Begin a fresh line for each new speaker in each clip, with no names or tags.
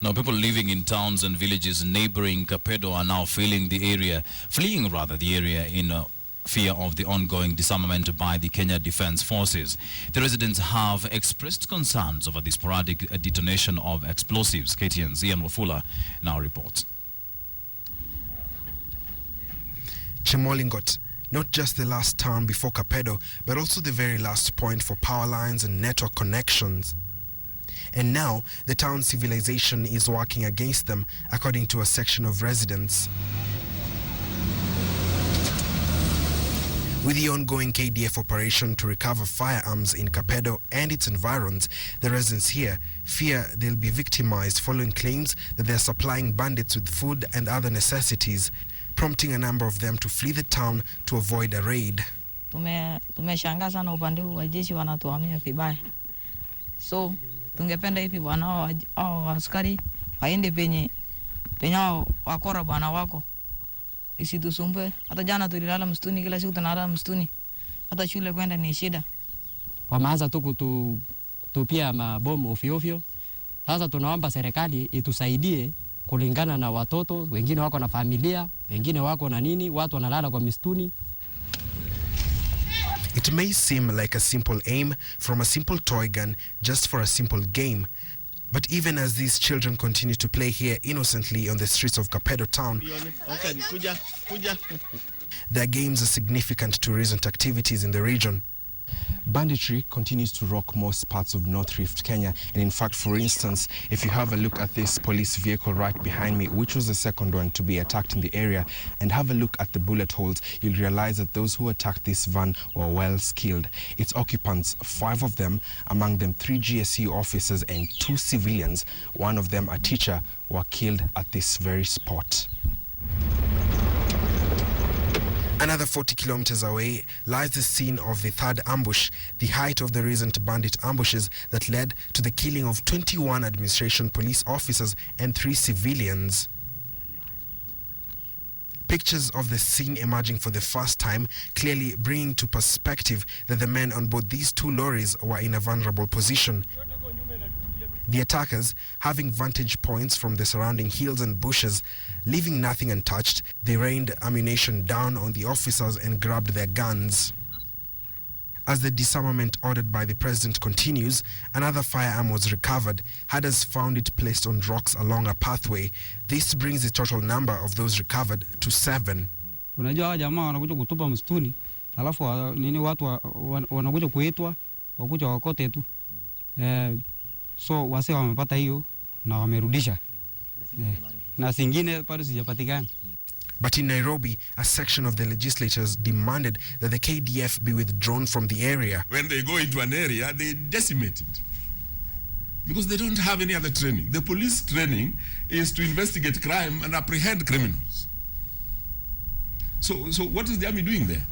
Now, people living in towns and villages neighbouring Kapedo are now fleeing the area in fear of the ongoing disarmament by the Kenya Defence Forces. The residents have expressed concerns over the sporadic detonation of explosives. KTN's Ian Wafula now reports.
Chemolingot, not just the last town before Kapedo, but also the very last point for power lines and network connections. And now, the town's civilization is working against them, according to a section of residents. With the ongoing KDF operation to recover firearms in Kapedo and its environs, the residents here fear they'll be victimized following claims that they're supplying bandits with food and other necessities, prompting a number of them to flee the town to avoid a raid.
Tumeshangaa sana upande huu wajeshi wanatuhamia vibaya. So tungependa hivi bwana hao askari waende penye wakora bwana wako isitusumbue. Hata jana tulilala msituni, kila siku tunalala msituni, hata shule kwenda ni shida.
Wameanza tu kutupia mabomu ovyo. Sasa tunaomba serikali itusaidie kulingana na watoto, wengine wako na familia, wengine wako na nini, watu wanalala kwa msituni.
It may seem like a simple aim from a simple toy gun just for a simple game. But even as these children continue to play here innocently on the streets of Kapedo town, their games are significant to recent activities in the region. Banditry continues to rock most parts of North Rift, Kenya. And in fact, for instance, if you have a look at this police vehicle right behind me, which was the second one to be attacked in the area, and have a look at the bullet holes, you'll realize that those who attacked this van were well skilled. Its occupants, 5 of them, among them 3 GSU officers and 2 civilians, one of them a teacher, were killed at this very spot. Another 40 kilometers away lies the scene of the third ambush, the height of the recent bandit ambushes that led to the killing of 21 administration police officers and 3 civilians. Pictures of the scene emerging for the first time, clearly bringing to perspective that the men on board these 2 lorries were in a vulnerable position. The attackers, having vantage points from the surrounding hills and bushes, leaving nothing untouched, they rained ammunition down on the officers and grabbed their guns. As the disarmament ordered by the president continues, another firearm was recovered. Herders found it placed on rocks along a pathway. This brings the total number of those recovered to 7.
Unajua hawa jamaa wanakuja kutupa msituni, alafu watu wanakuja kuitwa, wakuja wakote tu. So wase wamepata hiyo na wamerudisha. Na zingine bado sijapatikana.
But in Nairobi, a section of the legislators demanded that the KDF be withdrawn from the area.
When they go into an area, they decimate it. Because they don't have any other training. The police training is to investigate crime and apprehend criminals. So what is the army doing there?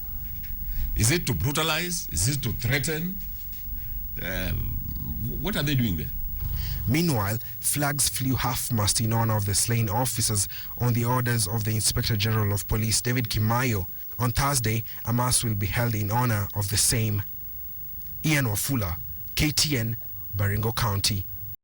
Is it to brutalize? Is it to threaten? What are they doing there?
Meanwhile, flags flew half-mast in honor of the slain officers on the orders of the Inspector General of Police, David Kimayo. On Thursday, a mass will be held in honor of the same. Ian Wafula, KTN, Baringo County.